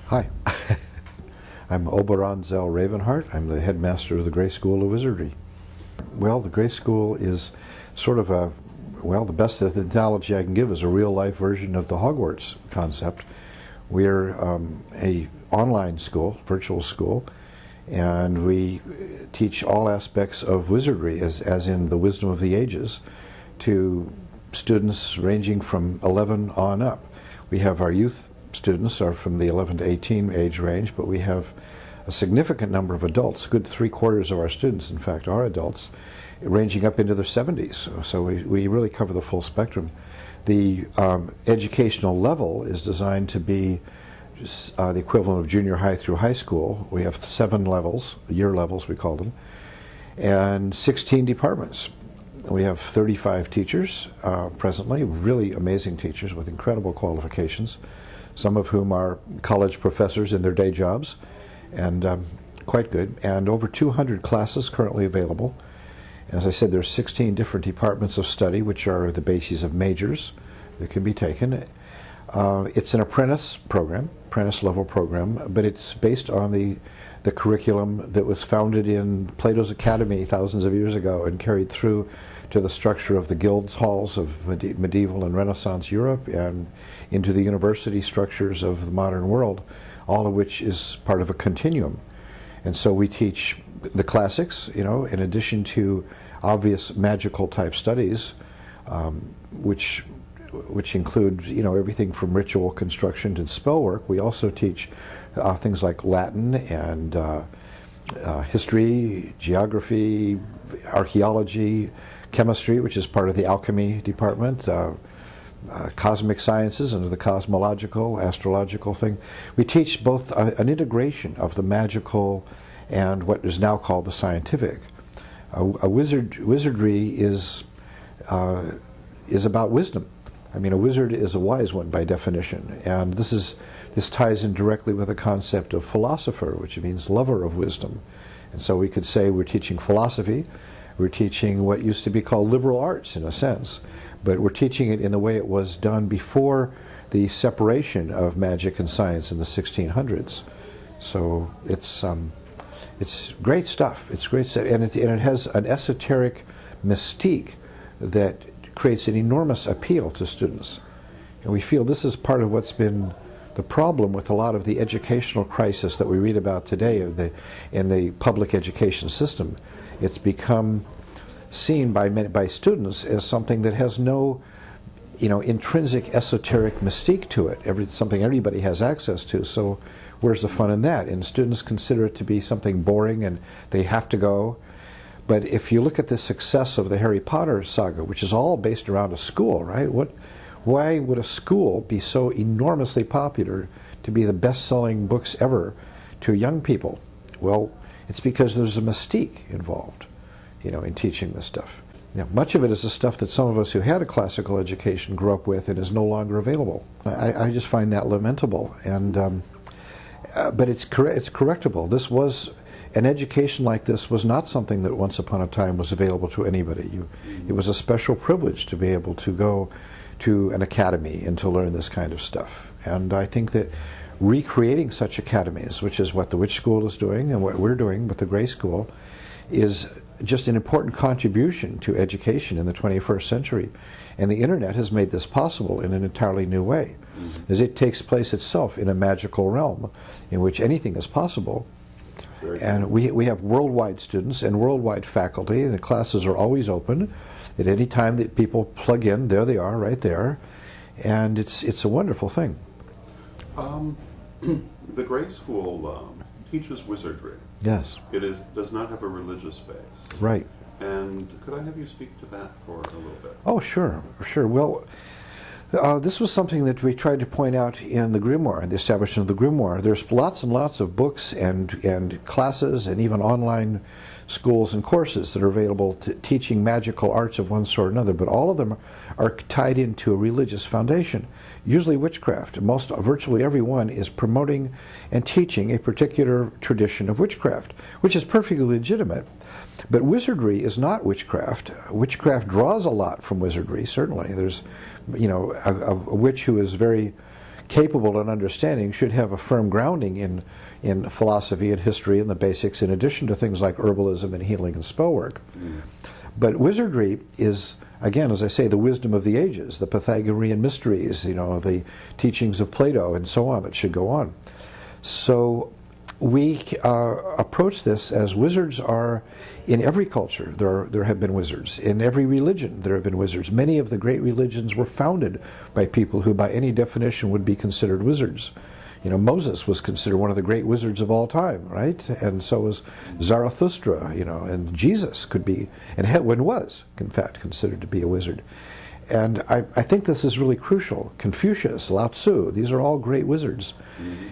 Hi, I'm Oberon Zell Ravenheart. I'm the headmaster of the Gray School of Wizardry. Well, the Gray School is sort of the best analogy I can give is a real-life version of the Hogwarts concept. We're a online school, virtual school, and we teach all aspects of wizardry, as in the wisdom of the ages, to students ranging from 11 on up. We have our youth students are from the 11 to 18 age range, but we have a significant number of adults. A good 3/4 of our students, in fact, are adults, ranging up into their 70s. So we really cover the full spectrum. The educational level is designed to be the equivalent of junior high through high school. We have 7 levels, year levels we call them, and 16 departments. We have 35 teachers presently, really amazing teachers with incredible qualifications, some of whom are college professors in their day jobs, and quite good, and over 200 classes currently available. As I said, there's 16 different departments of study, which are the bases of majors that can be taken. It's an apprentice program, apprentice level program, but it's based on the curriculum that was founded in Plato's Academy thousands of years ago and carried through to the structure of the guilds halls of medieval and Renaissance Europe and into the university structures of the modern world, all of which is part of a continuum. And so we teach the classics, you know, in addition to obvious magical type studies, which include, you know, everything from ritual construction to spell work. We also teach things like Latin and history, geography, archaeology, chemistry, which is part of the alchemy department, cosmic sciences under the cosmological, astrological thing. We teach both an integration of the magical and what is now called the scientific. Wizardry is about wisdom. I mean, a wizard is a wise one by definition, and this ties in directly with the concept of philosopher, which means lover of wisdom. And so we could say we're teaching philosophy, we're teaching what used to be called liberal arts in a sense, but we're teaching it in the way it was done before the separation of magic and science in the 1600s. So it's great stuff. It's great stuff, and it has an esoteric mystique that creates an enormous appeal to students. And we feel this is part of what's been the problem with a lot of the educational crisis that we read about today in the public education system. It's become seen by students as something that has no, you know, intrinsic esoteric mystique to it. Something everybody has access to. So where's the fun in that? And students consider it to be something boring, and they have to go. But if you look at the success of the Harry Potter saga, which is all based around a school, right? Why would a school be so enormously popular to be the best-selling books ever to young people? Well, it's because there's a mystique involved, you know, in teaching this stuff. Now, much of it is the stuff that some of us who had a classical education grew up with and is no longer available. I just find that lamentable, and but it's correctable. An education like this was not something that once upon a time was available to anybody. It was a special privilege to be able to go to an academy and to learn this kind of stuff. And I think that recreating such academies, which is what the Witch School is doing and what we're doing with the Gray School, is just an important contribution to education in the 21st century. And the internet has made this possible in an entirely new way, as it takes place itself in a magical realm in which anything is possible. And we have worldwide students and worldwide faculty, and the classes are always open. At any time that people plug in, there they are, right there. And it's a wonderful thing. The Gray School teaches wizardry. Yes. It does not have a religious base. Right. And could I have you speak to that for a little bit? Oh, sure. Well, this was something that we tried to point out in the grimoire, the establishment of the grimoire. There's lots and lots of books and classes and even online schools and courses that are available teaching magical arts of one sort or another, but all of them are tied into a religious foundation, usually witchcraft. Virtually every one is promoting and teaching a particular tradition of witchcraft, which is perfectly legitimate. But wizardry is not witchcraft. Witchcraft draws a lot from wizardry, certainly. There's, you know, a witch who is very capable and understanding should have a firm grounding in philosophy and history and the basics, in addition to things like herbalism and healing and spell work. But wizardry is, again, as I say, the wisdom of the ages, the Pythagorean mysteries, the teachings of Plato, and so on. It should go on. So we approach this as wizards are in every culture. There have been wizards. In every religion there have been wizards. Many of the great religions were founded by people who by any definition would be considered wizards. Moses was considered one of the great wizards of all time, right? And so was Zarathustra, and Jesus could be, and was, in fact, considered to be a wizard. And I think this is really crucial. Confucius, Lao Tzu, these are all great wizards.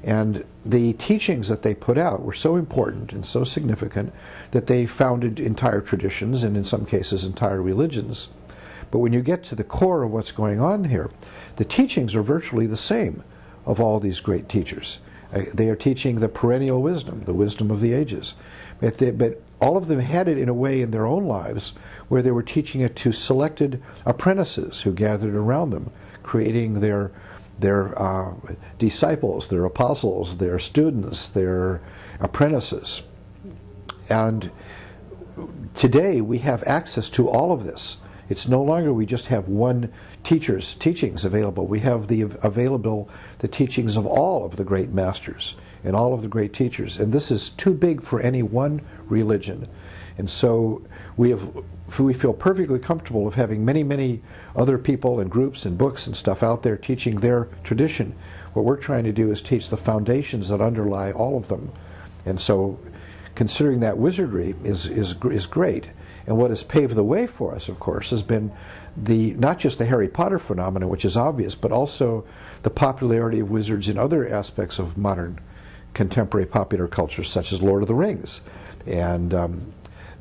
And the teachings that they put out were so important and so significant that they founded entire traditions and in some cases entire religions. But when you get to the core of what's going on here, the teachings are virtually the same of all these great teachers. They are teaching the perennial wisdom, the wisdom of the ages. But all of them had it in a way in their own lives where they were teaching it to selected apprentices who gathered around them, creating their disciples, their apostles, their students, their apprentices. And today we have access to all of this. It's no longer we just have one teacher's teachings available. We have the teachings of all of the great masters and all of the great teachers. And this is too big for any one religion. And so we feel perfectly comfortable of having many, many other people and groups and books and stuff out there teaching their tradition. What we're trying to do is teach the foundations that underlie all of them. And so considering that wizardry is great. And what has paved the way for us, of course, has been not just the Harry Potter phenomenon, which is obvious, but also the popularity of wizards in other aspects of modern contemporary popular culture, such as Lord of the Rings and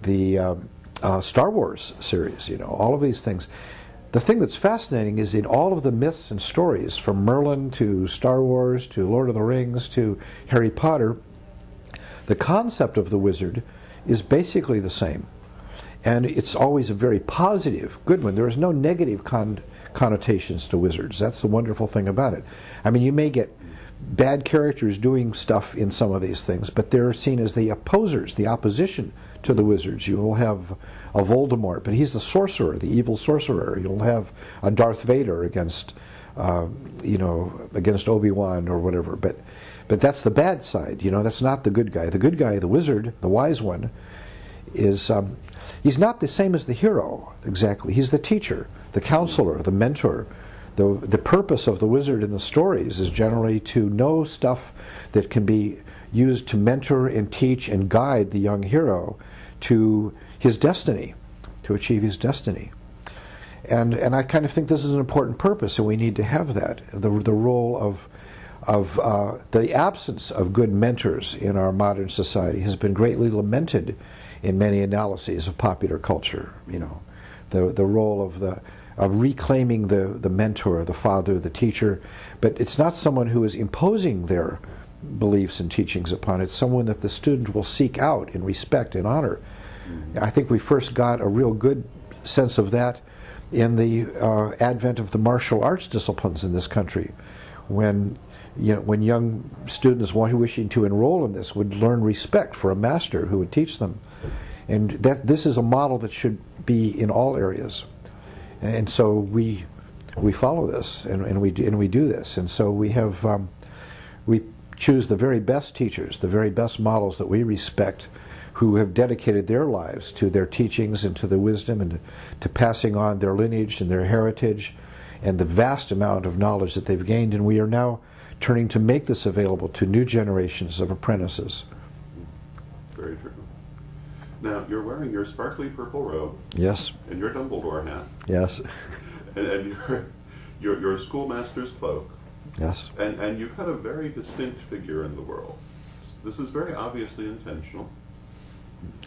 the Star Wars series, all of these things. The thing that's fascinating is in all of the myths and stories, from Merlin to Star Wars to Lord of the Rings to Harry Potter, the concept of the wizard is basically the same. And it's always a very positive, good one. There is no negative connotations to wizards. That's the wonderful thing about it. I mean, you may get bad characters doing stuff in some of these things, but they're seen as the opposers, the opposition to the wizards. You will have a Voldemort, but he's the sorcerer, the evil sorcerer. You'll have a Darth Vader against Obi-Wan or whatever. But that's the bad side. That's not the good guy. The good guy, the wizard, the wise one, is he's not the same as the hero exactly. He's the teacher, the counselor, the mentor. The purpose of the wizard in the stories is generally to know stuff that can be used to mentor and teach and guide the young hero to his destiny, to achieve his destiny. And I kind of think this is an important purpose, and we need to have that. The role of the absence of good mentors in our modern society has been greatly lamented in many analyses of popular culture. The role of reclaiming the mentor, the father, the teacher, but it's not someone who is imposing their beliefs and teachings upon. It's someone that the student will seek out and respect and honor. I think we first got a real good sense of that in the advent of the martial arts disciplines in this country, when young students wishing to enroll in this would learn respect for a master who would teach them, and this is a model that should be in all areas. And so we follow this, and we do this, and so we choose the very best teachers, the very best models that we respect, who have dedicated their lives to their teachings and to the wisdom and to passing on their lineage and their heritage and the vast amount of knowledge that they've gained. And we are now turning to make this available to new generations of apprentices. Very true. Now, you're wearing your sparkly purple robe. Yes. And your Dumbledore hat. Yes. And your schoolmaster's cloak. Yes. And you've had a very distinct figure in the world. This is very obviously intentional.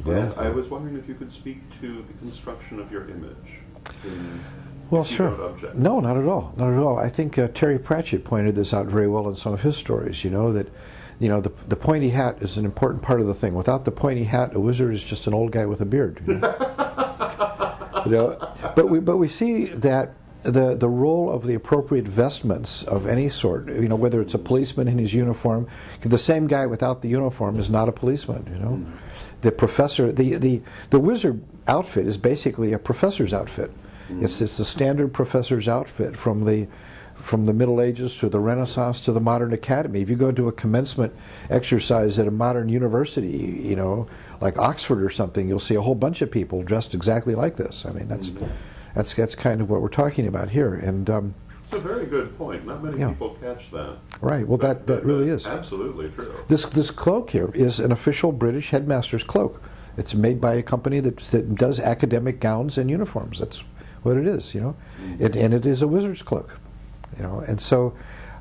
Yeah. I was wondering if you could speak to the construction of your image. Well, sure. No, not at all. Not at all. I think Terry Pratchett pointed this out very well in some of his stories. The pointy hat is an important part of the thing. Without the pointy hat, a wizard is just an old guy with a beard. But we see that the role of the appropriate vestments of any sort, you know, whether it's a policeman in his uniform, the same guy without the uniform is not a policeman, you know. The professor, the wizard outfit is basically a professor's outfit. It's the standard professor's outfit from the Middle Ages to the Renaissance to the modern academy. If you go to a commencement exercise at a modern university, you know, like Oxford or something, you'll see a whole bunch of people dressed exactly like this. I mean, that's kind of what we're talking about here. And it's a very good point. Not many people catch that. Right. Well, that really is absolutely true. This cloak here is an official British headmaster's cloak. It's made by a company that does academic gowns and uniforms. That's what it is, you know. And it is a wizard's cloak, you know. And so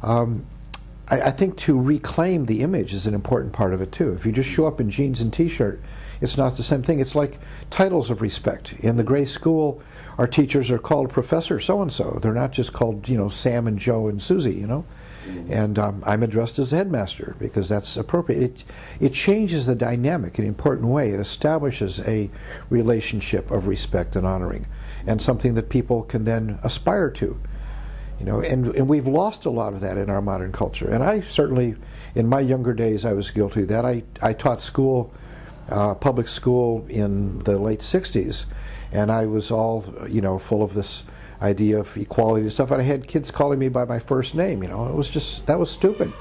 I think to reclaim the image is an important part of it too. If you just show up in jeans and t-shirt, it's not the same thing. It's like titles of respect. In the Gray School, our teachers are called Professor so-and-so. They're not just called, you know, Sam and Joe and Susie, you know. And I'm addressed as the headmaster because that's appropriate. It changes the dynamic in an important way. It establishes a relationship of respect and honoring, and something that people can then aspire to. You know, and we've lost a lot of that in our modern culture. And I certainly, in my younger days, I was guilty of that. I taught school, public school in the late 60s, and I was all, you know, full of this idea of equality and stuff, and I had kids calling me by my first name, you know. It was just, that was stupid.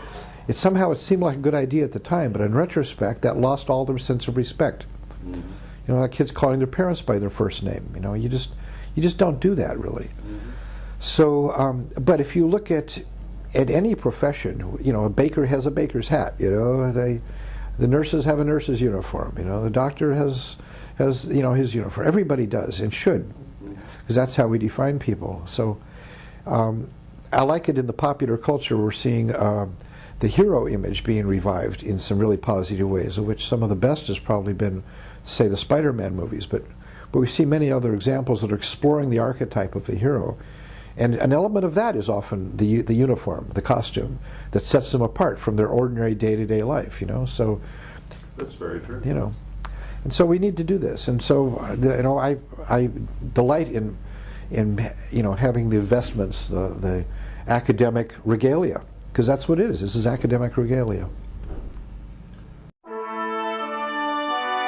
It seemed like a good idea at the time, but in retrospect, that lost all their sense of respect. You know, like kids calling their parents by their first name, you know, you just don't do that, really. So, but if you look at any profession, you know, a baker has a baker's hat, you know, the nurses have a nurse's uniform, you know, the doctor has you know, his uniform. Everybody does and should, because that's how we define people. So I like it in the popular culture. We're seeing the hero image being revived in some really positive ways, of which some of the best has probably been, say, the Spider-Man movies, but we see many other examples that are exploring the archetype of the hero. And an element of that is often the uniform, the costume, that sets them apart from their ordinary day-to-day life, you know. So that's very true. You know, and so we need to do this. And so you know, I delight in you know, having the vestments, the academic regalia, because that's what it is. This is academic regalia.